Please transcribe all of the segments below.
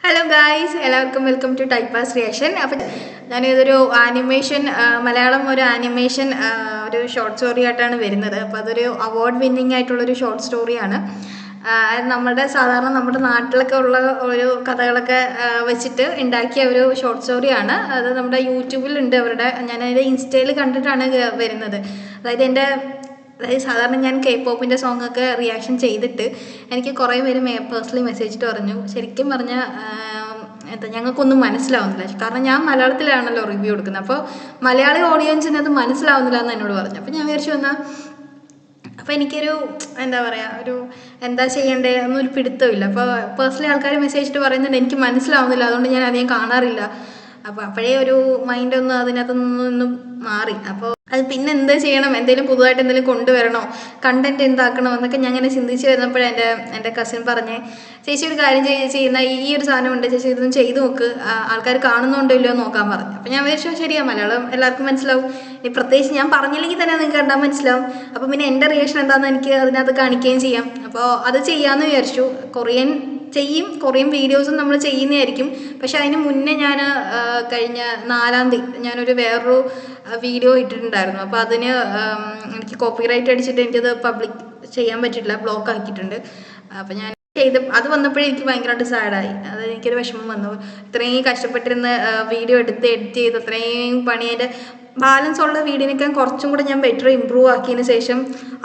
Hello guys, എല്ലാവർക്കും welcome to type pass reaction. അപ്പം ഞാനിതൊരു ആനിമേഷൻ, മലയാളം ഒരു ആനിമേഷൻ ഒരു ഷോർട്ട് സ്റ്റോറി ആയിട്ടാണ് വരുന്നത്. അപ്പോൾ അതൊരു അവാർഡ് വിന്നിങ് ആയിട്ടുള്ളൊരു ഷോർട്ട് സ്റ്റോറിയാണ്. സാധാരണ നമ്മുടെ നാട്ടിലൊക്കെ ഉള്ള ഒരു കഥകളൊക്കെ വെച്ചിട്ട് ഉണ്ടാക്കിയ ഒരു ഷോർട്ട് സ്റ്റോറിയാണ്. അത് നമ്മുടെ യൂട്യൂബിലുണ്ട്. ഞാനതിൻ്റെ ഇൻസ്റ്റയിൽ കണ്ടിട്ടാണ് വരുന്നത്. അതായത് സാധാരണ ഞാൻ K-pop സോങ്ങൊക്കെ റിയാക്ഷൻ ചെയ്തിട്ട് എനിക്ക് കുറേ പേര് പേഴ്സണലി മെസ്സേജിട്ട് പറഞ്ഞു, ശരിക്കും പറഞ്ഞാൽ ഞങ്ങൾക്കൊന്നും മനസ്സിലാവുന്നില്ല. കാരണം ഞാൻ മലയാളത്തിലാണല്ലോ റിവ്യൂ കൊടുക്കുന്നത്. അപ്പോൾ മലയാളി ഓഡിയൻസിന് അത് മനസ്സിലാവുന്നില്ല എന്ന് എന്നോട് പറഞ്ഞു. അപ്പോൾ ഞാൻ വിചാരിച്ചു അപ്പോൾ എനിക്കൊരു എന്താ ചെയ്യേണ്ടത് എന്നൊരു പിടുത്തമില്ല. അപ്പോൾ പേഴ്സണലി ആൾക്കാർ മെസ്സേജിട്ട് പറയുന്നുണ്ട് എനിക്ക് മനസ്സിലാവുന്നില്ല, അതുകൊണ്ട് ഞാൻ അധികം കാണാറില്ല. അപ്പോൾ അപ്പോഴേ ഒരു മൈൻഡൊന്നും അതിനകത്ത് നിന്നും മാറി. അപ്പോൾ അത് പിന്നെ എന്താ ചെയ്യണം, എന്തെങ്കിലും പുതുതായിട്ട് എന്തെങ്കിലും കൊണ്ടുവരണോ, കണ്ടന്റ് എന്താക്കണം എന്നൊക്കെ ഞാൻ അങ്ങനെ ചിന്തിച്ച് വരുന്നപ്പോഴേ എൻ്റെ കസിൻ പറഞ്ഞേ, ചേച്ചി ഒരു കാര്യം ചെയ്യുന്ന ഈ ഒരു സാധനം ഉണ്ട് ചേച്ചി, ഇതൊന്നും ചെയ്ത് നോക്ക്, ആൾക്കാർ കാണുന്നുണ്ടോ ഇല്ലയോ നോക്കാൻ പറഞ്ഞു. അപ്പം ഞാൻ വിചാരിച്ചു ശരിയാ, മലയാളം എല്ലാവർക്കും മനസ്സിലാവും, പ്രത്യേകിച്ച് ഞാൻ പറഞ്ഞില്ലെങ്കിൽ തന്നെ നിങ്ങൾക്ക് കണ്ടാൽ മനസ്സിലാവും. അപ്പം പിന്നെ എൻ്റെ റിയാക്ഷൻ എന്താണെന്ന് എനിക്ക് അതിനകത്ത് കാണിക്കുകയും ചെയ്യാം. അപ്പോൾ അത് ചെയ്യാമെന്ന് വിചാരിച്ചു. കൊറിയൻ വീഡിയോസും നമ്മൾ ചെയ്യുന്നതായിരിക്കും. പക്ഷെ അതിന് മുന്നേ ഞാൻ കഴിഞ്ഞ 4-ാം തീയതി ഞാനൊരു വേറൊരു വീഡിയോ ഇട്ടിട്ടുണ്ടായിരുന്നു. അപ്പോൾ അതിന് എനിക്ക് കോപ്പിറൈറ്റ് അടിച്ചിട്ട് എനിക്കത് പബ്ലിക് ചെയ്യാൻ പറ്റിയിട്ടില്ല, ബ്ലോക്ക് ആക്കിയിട്ടുണ്ട്. അപ്പോൾ ഞാൻ അത് വന്നപ്പോഴേ എനിക്ക് ഭയങ്കരമായിട്ട് സാഡായി. അത് എനിക്കൊരു വിഷമം വന്നു. ഇത്രയും കഷ്ടപ്പെട്ടിരുന്ന് വീഡിയോ എഡിറ്റ് ചെയ്ത് അത്രയും പണി, അതിൻ്റെ ബാലൻസ് ഉള്ള വീഡിയോനേക്കാൾ കുറച്ചും കൂടെ ഞാൻ ബെറ്റർ ഇമ്പ്രൂവ് ആക്കിയതിന് ശേഷം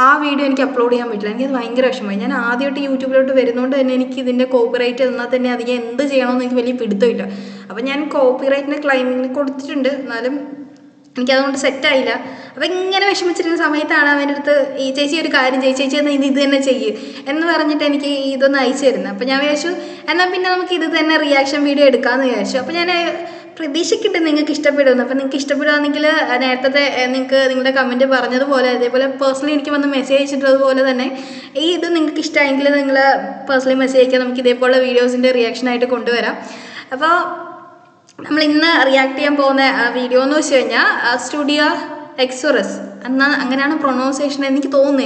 ആ വീഡിയോ എനിക്ക് അപ്ലോഡ് ചെയ്യാൻ പറ്റില്ല. എനിക്കത് ഭയങ്കര വിഷമമായി. ഞാൻ ആദ്യമായിട്ട് യൂട്യൂബിലോട്ട് വരുന്നതുകൊണ്ട് തന്നെ എനിക്ക് ഇതിൻ്റെ കോപ്പിറൈറ്റ് തന്നാൽ തന്നെ അധികം എന്ത് ചെയ്യണമെന്ന് എനിക്ക് വലിയ പിടുത്തമില്ല. അപ്പം ഞാൻ കോപ്പിറൈറ്റിന് ക്ലൈമിന് കൊടുത്തിട്ടുണ്ട്, എന്നാലും എനിക്കതുകൊണ്ട് സെറ്റായില്ല. അപ്പം ഇങ്ങനെ വിഷമിച്ചിരുന്ന സമയത്താണ് അവൻ്റെ അടുത്ത് ഈ ചേച്ചി ഒരു കാര്യം ചേച്ചി എന്നാൽ ഇത് തന്നെ ചെയ്യ് എന്ന് പറഞ്ഞിട്ട് എനിക്ക് ഇതൊന്ന് അയച്ചു തരുന്നത്. അപ്പം ഞാൻ വിചാരിച്ചു എന്നാൽ പിന്നെ നമുക്ക് ഇത് തന്നെ റിയാക്ഷൻ വീഡിയോ എടുക്കാമെന്ന് വിചാരിച്ചു. അപ്പം ഞാൻ പ്രതീക്ഷിക്കട്ടെ നിങ്ങൾക്ക് ഇഷ്ടപ്പെടുമെന്ന്. അപ്പം നിങ്ങൾക്ക് ഇഷ്ടപ്പെടുകയാണെങ്കിൽ നേരത്തെ നിങ്ങൾക്ക് നിങ്ങളുടെ കമൻറ്റ് പറഞ്ഞതുപോലെ, അതേപോലെ പേഴ്സണലി എനിക്ക് വന്ന് മെസ്സേജ് അയച്ചിട്ടുള്ളതുപോലെ തന്നെ ഇത് നിങ്ങൾക്ക് ഇഷ്ടമായെങ്കിൽ നിങ്ങൾ പേഴ്സണലി മെസ്സേജ് അയക്കുക. നമുക്ക് ഇതേപോലെ വീഡിയോസിൻ്റെ റിയാക്ഷനായിട്ട് കൊണ്ടുവരാം. അപ്പോൾ നമ്മൾ ഇന്ന് റിയാക്ട് ചെയ്യാൻ പോകുന്ന വീഡിയോ എന്ന് വെച്ച് കഴിഞ്ഞാൽ സ്റ്റുഡിയോ എക്സോറസ് അങ്ങനെയാണ് പ്രൊണൗൺസിയേഷൻ എനിക്ക് തോന്നുന്നു.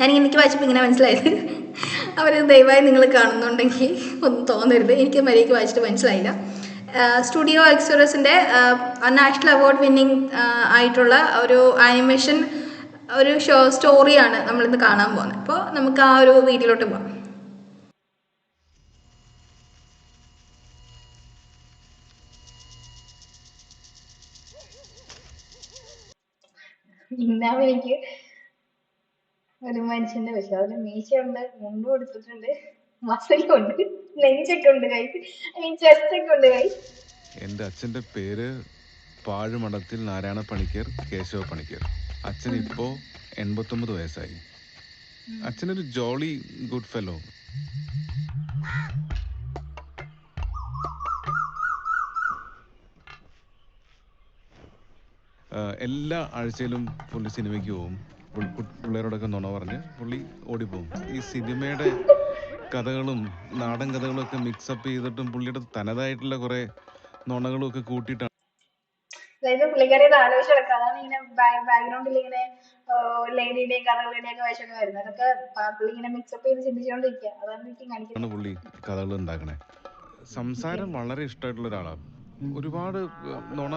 എനിക്ക് വായിച്ചപ്പോൾ ഇങ്ങനെ മനസ്സിലായത്. അവർ ദയവായി നിങ്ങൾ കാണുന്നുണ്ടെങ്കിൽ ഒന്നും തോന്നരുത്, എനിക്ക് മര്യാദയ്ക്ക് വായിച്ചിട്ട് മനസ്സിലായില്ല. സ്റ്റുഡിയോ എക്സോറസിൻ്റെ നാഷണൽ അവാർഡ് വിന്നിങ് ആയിട്ടുള്ള ഒരു ആനിമേഷൻ ഒരു സ്റ്റോറിയാണ് നമ്മളിന്ന് കാണാൻ പോകുന്നത്. അപ്പോൾ നമുക്ക് ആ ഒരു വീഡിയോയിലോട്ട് പോകാം. ഇന്നാവും എനിക്ക് ഒരു മനുഷ്യന്റെ വിഷയം. അതിന് മീശയുണ്ട്, മുണ്ട് കൊടുത്തിട്ടുണ്ട്, മസിലുണ്ട്, നെഞ്ചൊക്കെ ഉണ്ട് കൈ, ചെസ്റ്റൊക്കെ ഉണ്ട് കൈ. എൻ്റെ അച്ഛൻ്റെ പേര് പാഴുമഠത്തിൽ നാരായണ പണിക്കർ കേശവ പണിക്കർ. അച്ഛൻ ഇപ്പോ 89 വയസ്സായി. അച്ഛനൊരു ജോളി ഗുഡ് ഫെലോ. എല്ലാ ആഴ്ചയിലും പുള്ളി സിനിമയ്ക്ക് പോകും. പിള്ളേരോടൊക്കെ നുണ പറഞ്ഞ് പുള്ളി ഓടിപ്പോവും. ഈ സിനിമയുടെ കഥകളും നാടൻ കഥകളും ഒക്കെ മിക്സപ്പ് ചെയ്തിട്ടും പുള്ളിയുടെ തനതായിട്ടുള്ള കുറെ നുണകളും ഒക്കെ കൂട്ടിയിട്ടാണ്. പുള്ളിക്കാരിയുടെ ആലോചിച്ച് കിടക്കുക. അതാണ് ഇങ്ങനെ ബാക്ക്ഗ്രൗണ്ടിൽ ഇങ്ങനെ ലേഡിയുടെയും കഥകളുടെയും ഒക്കെ വേഷമൊക്കെ വരുന്നത്. അതൊക്കെ പുള്ളി ഇങ്ങനെ മിക്സപ്പ് ചെയ്ത് ചിന്തിച്ചുകൊണ്ടിരിക്കുക. അതാണ് എനിക്ക് കാണിക്കുന്നത്. പുള്ളി കഥകൾ ഉണ്ടാക്കണേ. സംസാരം വളരെ ഇഷ്ടമായിട്ടുള്ള ഒരാളാണ്. ഒരുപാട് നുണ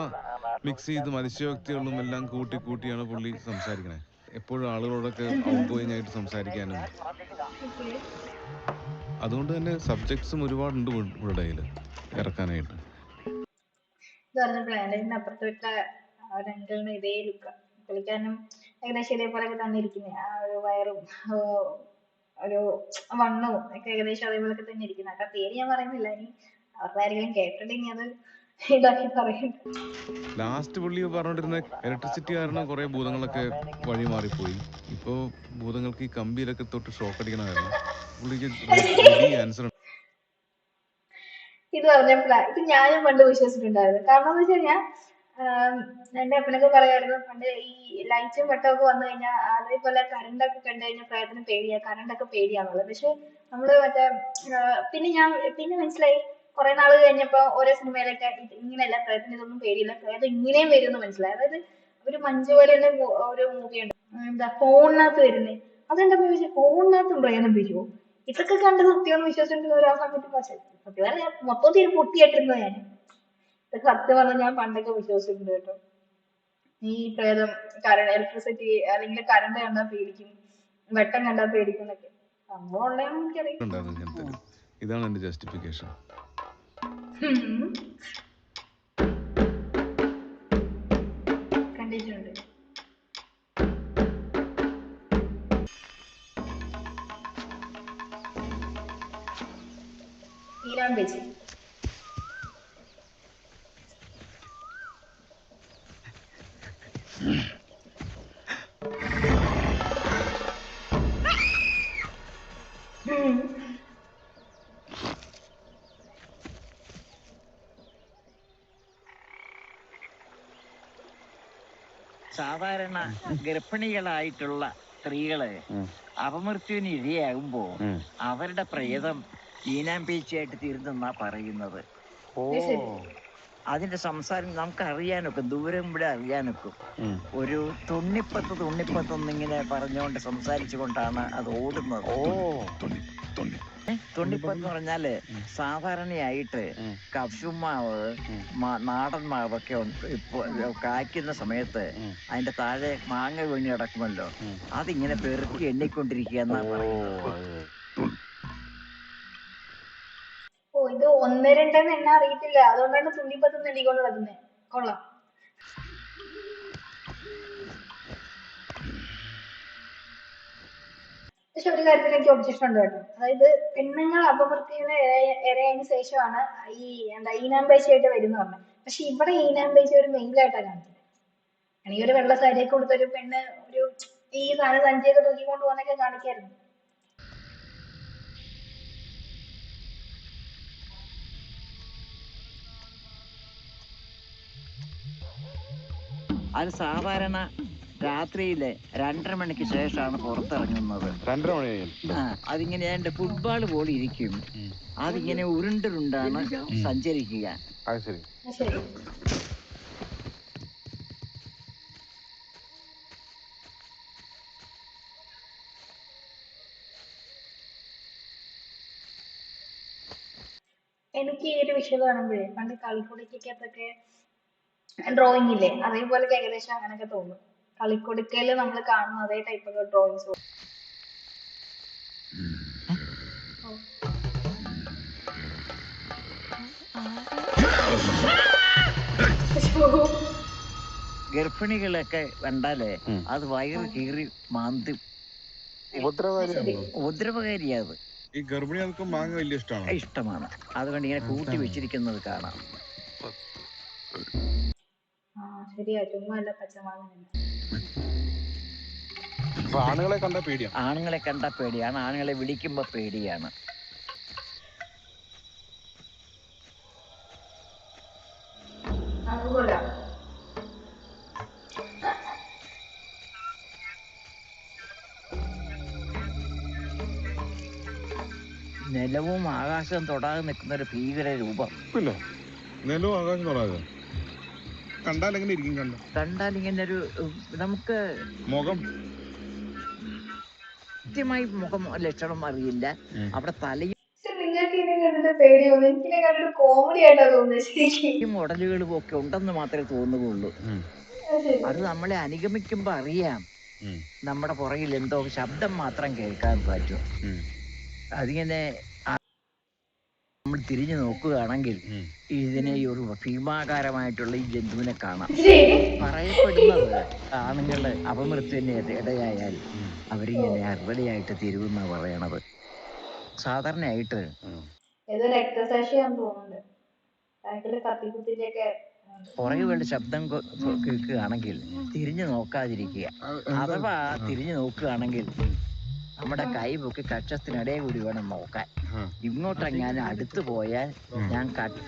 മിക്സ് ചെയ്ത് മനുഷ്യവ്യക്തികളും എല്ലാം കൂട്ടിയാണ് പുള്ളി സംസാരിക്കണേ. എപ്പോഴും ആളുകളോടൊക്കെ ഔട്ട് ഗോയിങ് ആയിട്ട് സംസാരിക്കാനും. അതുകൊണ്ട് തന്നെ സബ്ജക്ട്സും ഒരുപാടുണ്ട് പുള്ളിയുടെ കയ്യിൽ ഇറക്കാനായിട്ട്. ഇതേ ലുക്ക് പുള്ളിക്കാരനും ഏകദേശം ഇതേപോലെയൊക്കെ തന്നെ ഇരിക്കുന്നത്. ആ ഒരു വയറും ഒരു വണ്ണവും ഒക്കെ ഏകദേശം അതേപോലൊക്കെ തന്നെ ഇരിക്കുന്നത്. ആ പേര് ഞാൻ പറയുന്നില്ല, ഇനി അവരുടെ ആരെങ്കിലും കേട്ടിട്ടുണ്ടെങ്കിൽ അത് ഇതാക്കി പറയും. ലാസ്റ്റ് പുള്ളി പറഞ്ഞോണ്ടിരുന്ന ഇലക്ട്രിസിറ്റി കാരണം കുറെ ഭൂതങ്ങളൊക്കെ വഴി മാറിപ്പോയി. ഇപ്പോ ഭൂതങ്ങൾക്ക് ഈ കമ്പിയിലൊക്കെ തൊട്ട് ഷോക്ക് അടിക്കണമായിരുന്നു. പുള്ളിക്ക് റെഡി ആൻസർ. ഇത് പറഞ്ഞപ്പോഴാ ഇത് ഞാനും പണ്ട് വിശ്വസിച്ചിട്ടുണ്ടായിരുന്നു. കാരണം എന്ന് വെച്ച് കഴിഞ്ഞാൽ എന്റെ അപ്പനൊക്കെ പറയായിരുന്നു പണ്ട് ഈ ലൈറ്റും വെട്ടമൊക്കെ വന്നു കഴിഞ്ഞാൽ അതേപോലെ കറണ്ടൊക്കെ കണ്ടു കഴിഞ്ഞാൽ പ്രേതത്തിന് പേടിയാ, കറണ്ടൊക്കെ പേടിയാന്നുള്ളത്. പക്ഷെ നമ്മള് പിന്നെ മനസ്സിലായി കുറെ നാള് കഴിഞ്ഞപ്പോ ഓരോ സിനിമയിലൊക്കെ ഇങ്ങനെയല്ല, പ്രേതത്തിന് ഇതൊന്നും പേടിയില്ല, പ്രേതം ഇങ്ങനെയും വരുമെന്ന് മനസ്സിലായി. അതായത് ഒരു മഞ്ജുവാര്യന്റെ ഒരു മൂവിയുണ്ട്, എന്താ ഫോണിനകത്ത് വരുന്നേ. അതെന്താ ചോദിച്ചാൽ ഫോണിനകത്തും പ്രേതം വരുമോ? ഇതൊക്കെ കണ്ട് സത്യമെന്ന് വിശ്വസിച്ചിട്ട് ആ സമയത്ത് സത്യം പറഞ്ഞാൽ മൊത്തത്തിൽ പൊട്ടിയായിട്ടിരുന്നു ഞാൻ. സത്യം പറഞ്ഞാൽ ഞാൻ പണ്ടൊക്കെ വിശ്വസിച്ചിട്ടുണ്ട് കേട്ടോ, ഈ പ്രേതം ഇലക്ട്രിസിറ്റി അല്ലെങ്കിൽ കറണ്ട് കണ്ടാൽ പേടിക്കും, വെട്ടം കണ്ടാൽ പേടിക്കും എന്നൊക്കെ സംഭവം ഉള്ളതെന്ന് എനിക്കറിയാം. ഉണ്ടായിരുന്നു ഞാൻ തരും. ഇതാണ് എൻ്റെ ജസ്റ്റിഫിക്കേഷൻ. കണ്ടിട്ടുണ്ട്. ഈരാൻ ബേച്ചി സാധാരണ ഗർഭിണികളായിട്ടുള്ള സ്ത്രീകള് അപമൃത്യുവിന് ഇരയാകുമ്പോ അവരുടെ പ്രേതം ഈനാമ്പേച്ചിയായിട്ട് തീർന്നെന്നാ പറയുന്നത്. അതിന്റെ സംസാരം നമുക്ക് അറിയാനൊക്കും, ദൂരം ഇവിടെ അറിയാനൊക്കും. ഒരു തുണ്ണിപ്പത്തൊന്നിങ്ങനെ പറഞ്ഞുകൊണ്ട് സംസാരിച്ചു കൊണ്ടാണ് അത് ഓടുന്നത്. തുണ്ണിപ്പത്ത് പറഞ്ഞാല് സാധാരണയായിട്ട് കശുമാവ്, നാടൻ മാവൊക്കെ ഇപ്പൊ കായ്ക്കുന്ന സമയത്ത് അതിന്റെ താഴെ മാങ്ങ വീണി കിടക്കുമല്ലോ, അതിങ്ങനെ പെറുക്കി എണ്ണിക്കൊണ്ടിരിക്കുക എന്നാ പറയുന്നത്. ഓ, ഇത് 1, 2 എന്നെ അറിയത്തില്ല, അതുകൊണ്ടാണ് തുള്ളിപ്പത്ത് നെല്ലിക്കൊണ്ട് നടക്കുന്നത്. കൊള്ളാം. പക്ഷെ ഒരു കാര്യത്തിൽ എനിക്ക് ഒബ്ജക്ഷൻ ഉണ്ട് കേട്ടോ, അതായത് പെണ്ണുങ്ങൾ അപമൃത്യുവിന് ഇരയതിനു ശേഷമാണ് ഈ ഈനാമ്പേശിയായിട്ട് വരുന്ന പറഞ്ഞത്. പക്ഷെ ഇവിടെ ഈനാമ്പേശി ഒരു മെയിലായിട്ടാണ് കാണിക്കുന്നത്. അല്ലെങ്കിൽ ഒരു വെള്ള സാരിയൊക്കെ കൊടുത്തൊരു പെണ്ണ് ഒരു ഈ സാധനം സഞ്ചിയൊക്കെ തൂക്കിക്കൊണ്ട് പോകുന്നൊക്കെ കാണിക്കായിരുന്നു. അത് സാധാരണ രാത്രിയിലെ 2:30 മണിക്ക് ശേഷമാണ് പുറത്തിറങ്ങുന്നത്. 2:30 മണി അതിങ്ങനെ എന്റെ ഫുട്ബോൾ പോലെ ഇരിക്കും, അതിങ്ങനെ ഉരുണ്ടുരുണ്ടാണ് സഞ്ചരിക്കുക. ശരി. എനിക്ക് ഈ ഒരു വിഷയം കാണുമ്പോഴേ പണ്ട് കളിക്കുടുക്കകത്തൊക്കെ ഡ്രോയിങ് ഇല്ലേ, അതേപോലെ ഏകദേശം അങ്ങനെയൊക്കെ തോന്നും. കളിക്കുടുക്കയില് നമ്മൾ കാണുന്ന അതേ ടൈപ്പ് ഒക്കെ ഡ്രോയിങ്സ്. ഗർഭിണികളൊക്കെ കണ്ടാലേ അത് വയറ് കീറി മാന്തി ഉപദ്രവകാരിയാത്. ഈ ഗർഭിണികൾക്ക് മാങ്ങ വലിയ ഇഷ്ടമാണ്. അതുകൊണ്ട് ഇങ്ങനെ കൂട്ടി വെച്ചിരിക്കുന്നത് കാണാം. ശരിയാ, ചുമ്മാ അല്ല പച്ചമാങ്ങ. ആണുങ്ങളെ കണ്ട പേടിയാണ്. ആണുങ്ങളെ കണ്ട പേടിയാണ്, ആണുങ്ങളെ വിളിക്കുമ്പോ പേടിയാണ്. നിലവും ആകാശവും തൊടാതെ നിൽക്കുന്ന ഒരു ഭീകര രൂപം. പിന്നെ നിലവും ആകാശം തൊടാതെ കണ്ടാൽ എങ്ങനെ ഇരിക്കും? കണ്ടാൽ ഇങ്ങനെ ഒരു നമുക്ക് മുഖം കൃത്യമായി മുഖം ലക്ഷണം അറിയില്ല. അവിടെ തലയും ഉടലുകളും ഒക്കെ ഉണ്ടെന്ന് മാത്രമേ തോന്നുകയുള്ളൂ. അത് നമ്മളെ അനുഗമിക്കുമ്പോ അറിയാം, നമ്മുടെ പുറകിൽ എന്തോ ശബ്ദം മാത്രം കേൾക്കാൻ പറ്റും. അതിങ്ങനെ നമ്മൾ തിരിഞ്ഞു നോക്കുകയാണെങ്കിൽ ഇതിനെ ഒരു ഭീമാകാരമായിട്ടുള്ള ഈ ജന്തുവിനെ കാണാം. പറയപ്പെടുന്നത് ആണുങ്ങള് അപമൃത്യുവിന് ഇടയായാൽ അവരിങ്ങനെ അർവലയായിട്ട് തീരുമെന്നാ പറയണത്. സാധാരണയായിട്ട് പുറകുകളുടെ ശബ്ദം കേൾക്കുകയാണെങ്കിൽ തിരിഞ്ഞു നോക്കാതിരിക്കുക. അഥവാ തിരിഞ്ഞു നോക്കുകയാണെങ്കിൽ നമ്മുടെ കൈ പൊക്കി കക്ഷത്തിനിടയെ കൂടി വേണം നോക്കാൻ. ഇങ്ങോട്ടെങ്ങാനും അടുത്ത് പോയാൽ ഞാൻ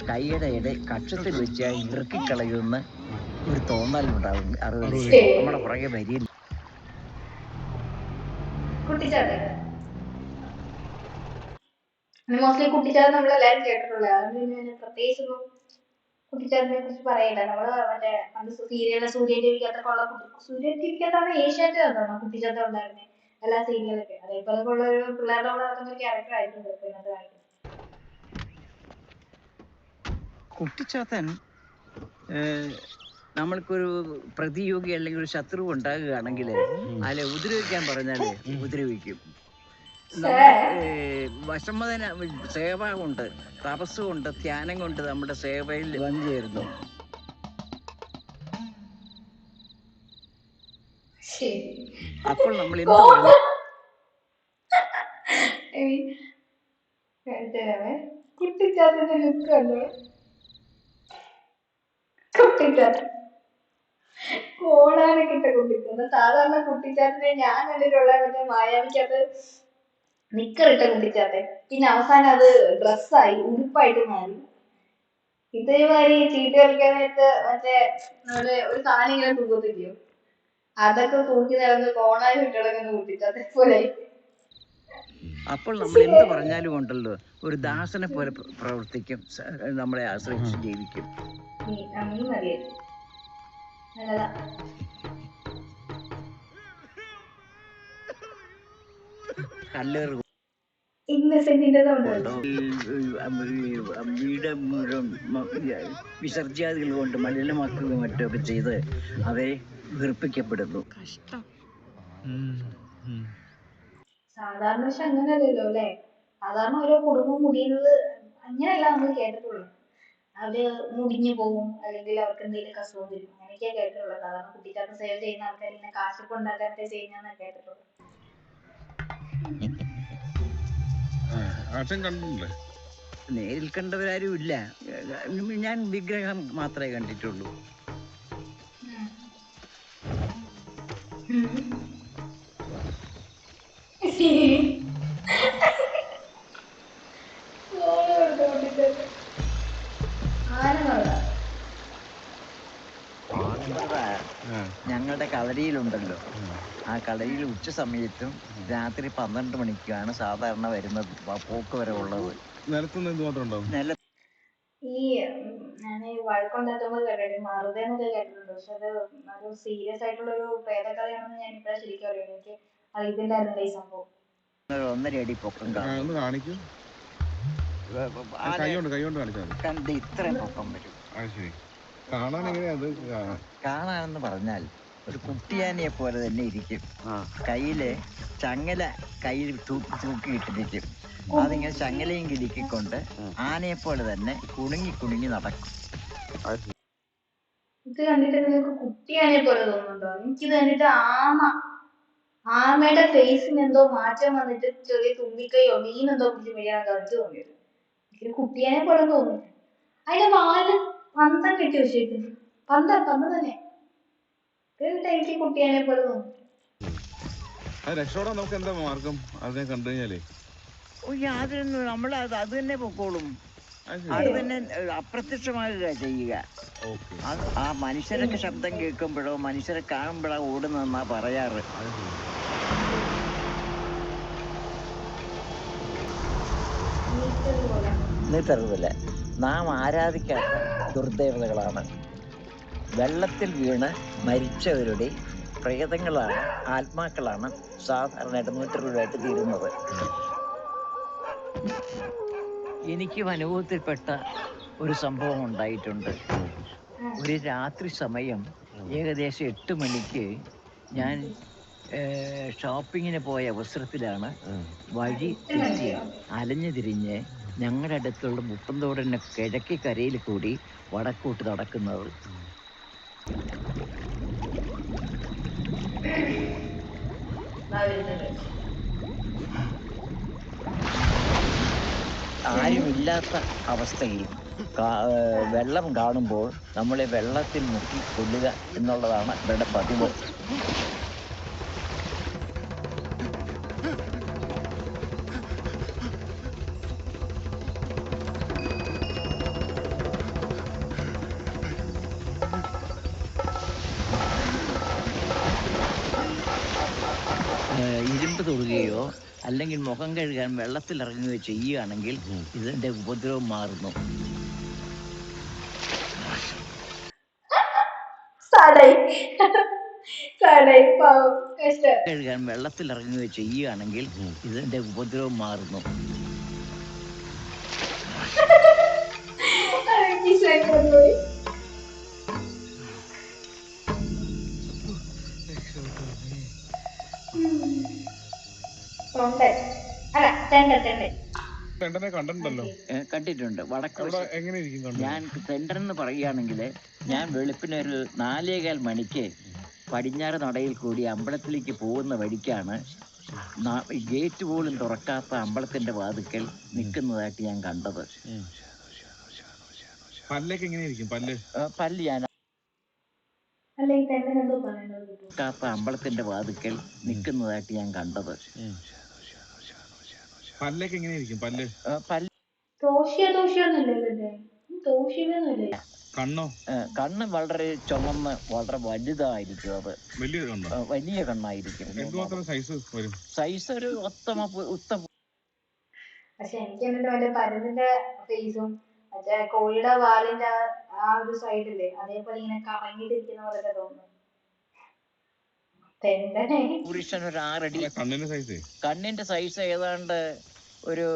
കൈയുടെ കക്ഷത്തിൽ വെച്ച് ഇറക്കിക്കളയുമെന്ന് ഒരു തോന്നലുണ്ടാവും. അറിവ് നമ്മുടെ പുറകെ വരില്ല. മോസ്റ്റ്ലി കുട്ടിച്ചാത്തൻ നമ്മളെല്ലാരും കേട്ടിട്ടുള്ളത്, അതുകൊണ്ട് ഞാൻ പ്രത്യേകിച്ചൊന്നും കുട്ടിച്ചാത്തനെ കുറിച്ച് പറയില്ല. നമ്മള് മറ്റേ പണ്ട് സീരിയല് സൂര്യ ടിവിക്കകത്തൊക്കെ ഉള്ള സൂര്യ ടിവിക്കകത്താണ് ഏഷ്യാനെറ്റ് കണ്ടാണോ കുട്ടിച്ചാത്തൻ ഉണ്ടായിരുന്നത് എല്ലാ സീരിയലൊക്കെ. അതേപോലെ ഉള്ള ഒരു പിള്ളേരുടെ കൂടെ നടക്കുന്ന ഒരു ക്യാരക്ടർ ആയിട്ടുണ്ട് ഇന്നത്തെ കാലത്ത്. കുട്ടിച്ചാത്തൻ നമ്മൾക്കൊരു പ്രതിയോഗി അല്ലെങ്കിൽ ഒരു ശത്രു ഉണ്ടാകുകയാണെങ്കിൽ അല്ലെ ഉപദ്രവിക്കാൻ പറഞ്ഞാല് ഉപദ്രവിക്കും. നമ്മുടെ വശമ്മതന സേവ കൊണ്ട്, തപസ് കൊണ്ട്, ധ്യാനം കൊണ്ട് നമ്മുടെ സേവയിൽ വന്നു ചേരുന്നു. അപ്പോൾ നമ്മൾ എന്ത് പറഞ്ഞു? കുട്ടിച്ചാത്തന്റെ ലുക്ക് കണ്ടോ? കുട്ടിച്ചാത്തൻ കോണാനൊക്കെ ഇട്ട കുട്ടിച്ചാത്തൻ. സാധാരണ കുട്ടിച്ചാത്തനെ ഞാൻ കണ്ടിട്ടുള്ള മറ്റേ മായാവിക്കകത്ത് നിക്കറിട്ട കുട്ടിച്ചാത്തൻ. പിന്നെ അവസാനം അത് ഡ്രസ്സായി, ഉടുപ്പായിട്ട് മാറി. ഇതേമാതിരി ചീട്ട് കളിക്കാനായിട്ട് മറ്റേ നമ്മള് ഒരു സാധനം ഇങ്ങനെ തൂക്കത്തില്ലയോ, അതൊക്കെ തൂക്കി നടന്ന് കോണാനും ഇട്ട് കിടക്കുന്ന കുട്ടിച്ചാത്തൻ പോലെ. അപ്പോൾ നമ്മൾ എന്ത് പറഞ്ഞാലും ഉണ്ടല്ലോ, ഒരു ദാസനെ പോലെ പ്രവർത്തിക്കും, നമ്മളെ ആശ്രയിച്ച് ജീവിക്കും. കല്ലേറ് വീട് മുഴുവൻ വിസർജ്യാദികൾ കൊണ്ട് മലിനമാക്കുകയും മറ്റൊക്കെ ചെയ്ത് അവരെ വെറുപ്പിക്കപ്പെടുന്നു. കഷ്ടം. സാധാരണ പക്ഷെ അങ്ങനെയല്ലല്ലോ അല്ലെ. സാധാരണ ഓരോ കുടുംബം മുടിയുന്നത് അങ്ങനെയല്ല നമ്മൾ കേട്ടിട്ടുള്ളൂ. അവര് മുടിഞ്ഞു പോകും, അല്ലെങ്കിൽ അവർക്ക് എന്തെങ്കിലും അസുഖം വരും, അങ്ങനെയൊക്കെയാ കേട്ടിട്ടുള്ളത്. സാധാരണ കുട്ടിക്കാലത്ത് സേവ ചെയ്യുന്ന ആൾക്കാർ ഇങ്ങനെ കാശൊക്കെ ഉണ്ടാക്കാനൊക്കെ ചെയ്യുന്ന കേട്ടിട്ടുള്ളൂ. നേരിൽ കണ്ടവരാരും ഇല്ല. ഞാൻ വിഗ്രഹം മാത്രമേ കണ്ടിട്ടുള്ളൂ. ഞങ്ങളുടെ കളരിയിലുണ്ടല്ലോ, ആ കളരിയിൽ ഉച്ച സമയത്തും രാത്രി 12 മണിക്കാണ് സാധാരണ വരുന്നത്, പോക്ക് വരവുള്ളത്. നില ഈ ഞാൻ വഴക്കുണ്ടാക്കുമ്പോൾ കേട്ടിട്ടുണ്ട്, മറുതെന്നൊക്കെ കേട്ടിട്ടുണ്ട്. പക്ഷെ അത് ഒരു സീരിയസ് ആയിട്ടുള്ള ഒരു പ്രേതകഥയാണെന്ന് ഞാൻ ഇപ്പഴാണ് ശരിക്കും അറിയുന്നത്. എനിക്ക് അറിയത്തില്ലായിരുന്നില്ല ഈ സംഭവം. 1.5 അടി പൊക്കം കാണും. ഇത്രയും പൊക്കം വരും. കാണാനെന്ന് പറഞ്ഞാൽ ഒരു കുട്ടിയാനിയെ പോലെ തന്നെ ഇരിക്കും. കയ്യില് ചങ്ങല കയ്യിൽ തൂക്കിയിട്ടിരിക്കും. അതിങ്ങനെ ചങ്ങലയും കിലുക്കിക്കൊണ്ട് ആനയെ പോലെ തന്നെ കുണുങ്ങി കുണുങ്ങി നടക്കും. ഇത് കണ്ടിട്ട് നിങ്ങൾക്ക് കുട്ടിയാനെ പോലെ തോന്നുന്നുണ്ടോ? എനിക്കിത് കണ്ടിട്ട് ആമയുടെ ഫേസിന് എന്തോ മാറ്റം വന്നിട്ട് ചെറിയ തുമ്പിക്കൈയോ മീനെന്തോ പിടിച്ച് മെയ്യാൻ എനിക്ക് തോന്നിയത്. എനിക്ക് കുട്ടിയാനെ പോലെ തോന്നി. അതിന്റെ വാല് പന്തം കെട്ടി വെച്ചിരിക്കുന്നു. പന്തം തന്നെ. എനിക്ക് കുട്ടിയാനെ പോലെ തോന്നി. രക്ഷോടാ നമുക്ക് എന്താ മാർഗം? അതിനെ കണ്ടു കഴിഞ്ഞാലേ യാതൊന്നും നമ്മൾ അത് തന്നെ പൊക്കോളും. അത് തന്നെ അപ്രത്യക്ഷമാകുക ചെയ്യുക. ആ മനുഷ്യരൊക്കെ ശബ്ദം കേൾക്കുമ്പോഴോ മനുഷ്യരെ കാണുമ്പോഴോ ഓടുന്നെന്നാ പറയാറ്. നീട്ടരുതല്ല, നാം ആരാധിക്കാത്ത ദുർദേവതകളാണ്. വെള്ളത്തിൽ വീണ് മരിച്ചവരുടെ പ്രേതങ്ങളാണ്, ആത്മാക്കളാണ് സാധാരണയായിട്ട് നീട്ടരുതായിട്ട് തീരുന്നത്. എനിക്കും അനുഭവത്തിൽപ്പെട്ട ഒരു സംഭവം ഉണ്ടായിട്ടുണ്ട്. ഒരു രാത്രി സമയം ഏകദേശം 8 മണിക്ക് ഞാൻ ഷോപ്പിങ്ങിന് പോയ അവസരത്തിലാണ് വഴി തെറ്റി അലഞ്ഞു തിരിഞ്ഞ് ഞങ്ങളുടെ അടുത്തുള്ള മുട്ടന്തോടിന് കിഴക്കേ കരയിൽ കൂടി വടക്കോട്ട് നടക്കുന്നത്. ആരുമില്ലാത്ത അവസ്ഥയിൽ വെള്ളം കാണുമ്പോൾ നമ്മളെ വെള്ളത്തിൽ മുക്കി കൊല്ലുക എന്നുള്ളതാണ് ഇവരുടെ പതിവ്. ഇരുമ്പ് തൊടുകയോ അല്ലെങ്കിൽ മുഖം കഴുകാൻ വെള്ളത്തിൽ ഇറങ്ങുകയോ ചെയ്യുകയാണെങ്കിൽ ഇതിന്റെ ഉപദ്രവം മാറുന്നു. കഴുകാൻ വെള്ളത്തിൽ ഇറങ്ങുകയോ ചെയ്യുകയാണെങ്കിൽ ഇതിന്റെ ഉപദ്രവം മാറുന്നു. തൊണ്ടൻ അല്ല തെണ്ടൻ തെണ്ടനെ കണ്ടിട്ടുണ്ടല്ലോ. കണ്ടിട്ടുണ്ട്. വടക്ക് അവിടെ എങ്ങനെ ഇരിക്കും കണ്ടത്? ഞാൻ തെണ്ടൻ എന്ന് പറയുകയാണെങ്കിൽ ഞാൻ വെളുപ്പിനൊരു 4:15 മണിക്ക് പടിഞ്ഞാറ് നടയിൽ കൂടി അമ്പലത്തിലേക്ക് പോകുന്ന വഴിക്കാണ് ഗേറ്റ് പോലും തുറക്കാത്ത അമ്പലത്തിന്റെ വാതിക്കൽ നിൽക്കുന്നതായിട്ട് ഞാൻ കണ്ടത്. പല്ലൊക്കെ എങ്ങനെ ഇരിക്കും? പല്ല് ഞാൻ തുറക്കാത്ത അമ്പലത്തിന്റെ വാതിക്കൽ നിൽക്കുന്നതായിട്ട് ഞാൻ കണ്ടത്. പല്ലൊക്കെ എങ്ങനെ ഇരിക്കും? പല്ല് കണ്ണോ? കണ്ണ് വളരെ ചുമന്ന് വളരെ വലുതായിരിക്കും. അത് വലിയ കണ്ണായിരിക്കും. സൈസ് ഒരു ഉത്തമ. പക്ഷെ എനിക്ക് എന്നിട്ട് മറ്റേ പരുന്നിന്റെ ഫേസും മറ്റേ കോഴിയുടെ വാലിന്റെ ആ ഒരു സൈഡില്ലേ അതേപോലെ ഇങ്ങനെ കറങ്ങിട്ടിരിക്കുന്ന പോലൊക്കെ തോന്നുന്നു. പുരുഷൻ ഒരു 6 അടി. കണ്ണിന്റെ സൈസ് ഏതാണ്ട് ഒരു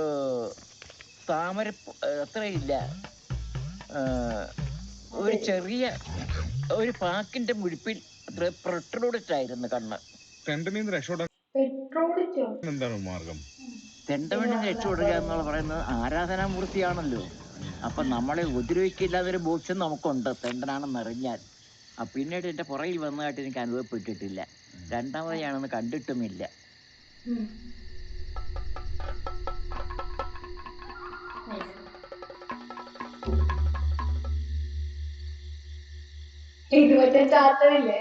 താമര അത്രയില്ല, ഒരു ചെറിയ ഒരു പാക്കിന്റെ മുഴുപ്പിൽ പ്രൊട്രൂഡഡ് ആയിരുന്നു കണ്ണ്. എന്താണ് മാർഗം? തെണ്ടവണ്ണിന് രക്ഷപ്പെടുക എന്നുള്ള പറയുന്നത് ആരാധനാമൂർത്തിയാണല്ലോ. അപ്പൊ നമ്മളെ ഉപദ്രവിക്കില്ലാതൊരു ബോധ്യം നമുക്കുണ്ട് തെണ്ടനാണെന്നറിഞ്ഞാൽ. പിന്നീട് എന്റെ പുറകിൽ വന്നതായിട്ട് എനിക്ക് അനുഭവപ്പെട്ടിട്ടില്ല. രണ്ടാമത് ഞാനൊന്ന് കണ്ടിട്ടുമില്ല. ഇത് മറ്റേ ചാത്തനില്ലേ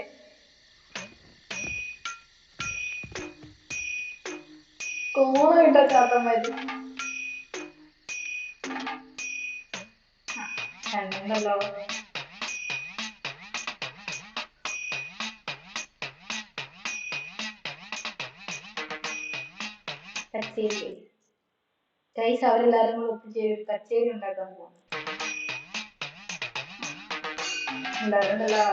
കോണ കിട്ടാ ചാത്തന്മാര് കണ്ടല്ലോ. കച്ചേരി ഗൈസ് അവരെല്ലാരും കൂടെ ഒത്തുചേരും കച്ചേരി ഉണ്ടാക്കാൻ പോകും. ഉണ്ടായിരുന്നല്ലോ.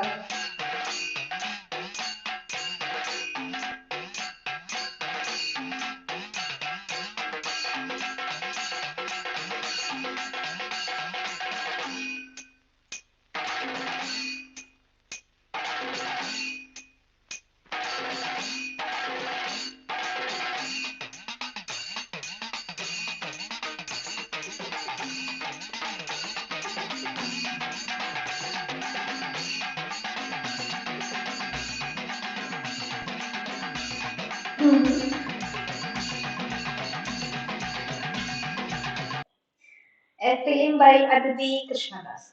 ഫിലിം ബൈ അതിഥി കൃഷ്ണദാസ്.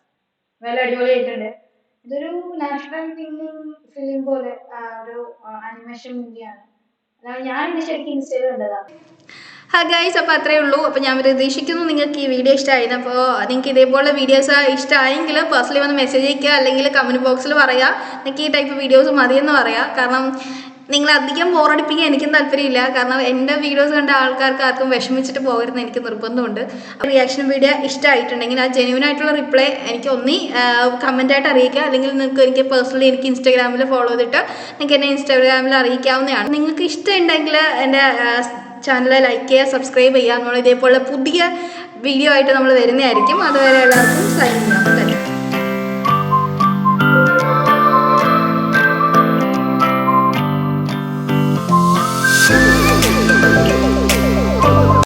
നല്ല അടിപൊളിയായിട്ടുണ്ട്. ഇതൊരു നാഷണൽ ഫിലിം പോലെ ഒരു ആനിമേഷൻ മൂവിയാണ്. ഞാൻ ശരിക്കും ഇൻസ്റ്റയിൽ കണ്ടതാണ്. ഹായ് ഗൈസ്, അപ്പോൾ അത്രയേ ഉള്ളൂ. അപ്പോൾ ഞാൻ പ്രതീക്ഷിക്കുന്നു നിങ്ങൾക്ക് ഈ വീഡിയോ ഇഷ്ടമായിരുന്നു. അപ്പോൾ നിങ്ങൾക്ക് ഇതേപോലെ വീഡിയോസ് ഇഷ്ടമായെങ്കിൽ പേഴ്സണലി വന്ന് മെസ്സേജ് അയക്കുക, അല്ലെങ്കിൽ കമൻറ്റ് ബോക്സിൽ പറയുക നിങ്ങൾക്ക് ഈ ടൈപ്പ് വീഡിയോസ് മതിയെന്ന് പറയുക. കാരണം നിങ്ങൾ അധികം ബോറടിപ്പിക്കാൻ എനിക്കും താല്പര്യമില്ല. കാരണം എൻ്റെ വീഡിയോസ് കണ്ട ആൾക്കാർക്ക് ആർക്കും വിഷമിച്ചിട്ട് പോകരുതെന്ന് എനിക്ക് നിർബന്ധമുണ്ട്. റിയാക്ഷൻ വീഡിയോ ഇഷ്ടമായിട്ടുണ്ടെങ്കിൽ ആ ജെന്യൂൻ ആയിട്ടുള്ള റിപ്ലൈ എനിക്ക് ഒന്നി കമൻറ്റായിട്ട് അറിയിക്കുക, അല്ലെങ്കിൽ നിങ്ങൾക്ക് എനിക്ക് പേഴ്സണലി എനിക്ക് ഇൻസ്റ്റാഗ്രാമിൽ ഫോളോ ചെയ്തിട്ട് നിങ്ങൾക്ക് എന്നെ ഇൻസ്റ്റാഗ്രാമിൽ അറിയിക്കാവുന്നതാണ്. നിങ്ങൾക്ക് ഇഷ്ടമുണ്ടെങ്കിൽ എൻ്റെ ചാനൽ ലൈക്ക് ചെയ്യുക, സബ്സ്ക്രൈബ് ചെയ്യുക. നമ്മൾ ഇതേപോലെ പുതിയ വീഡിയോ ആയിട്ട് നമ്മൾ വരുന്നതായിരിക്കും. അതുവരെ എല്ലാവർക്കും സൈൻ ചെയ്യാം.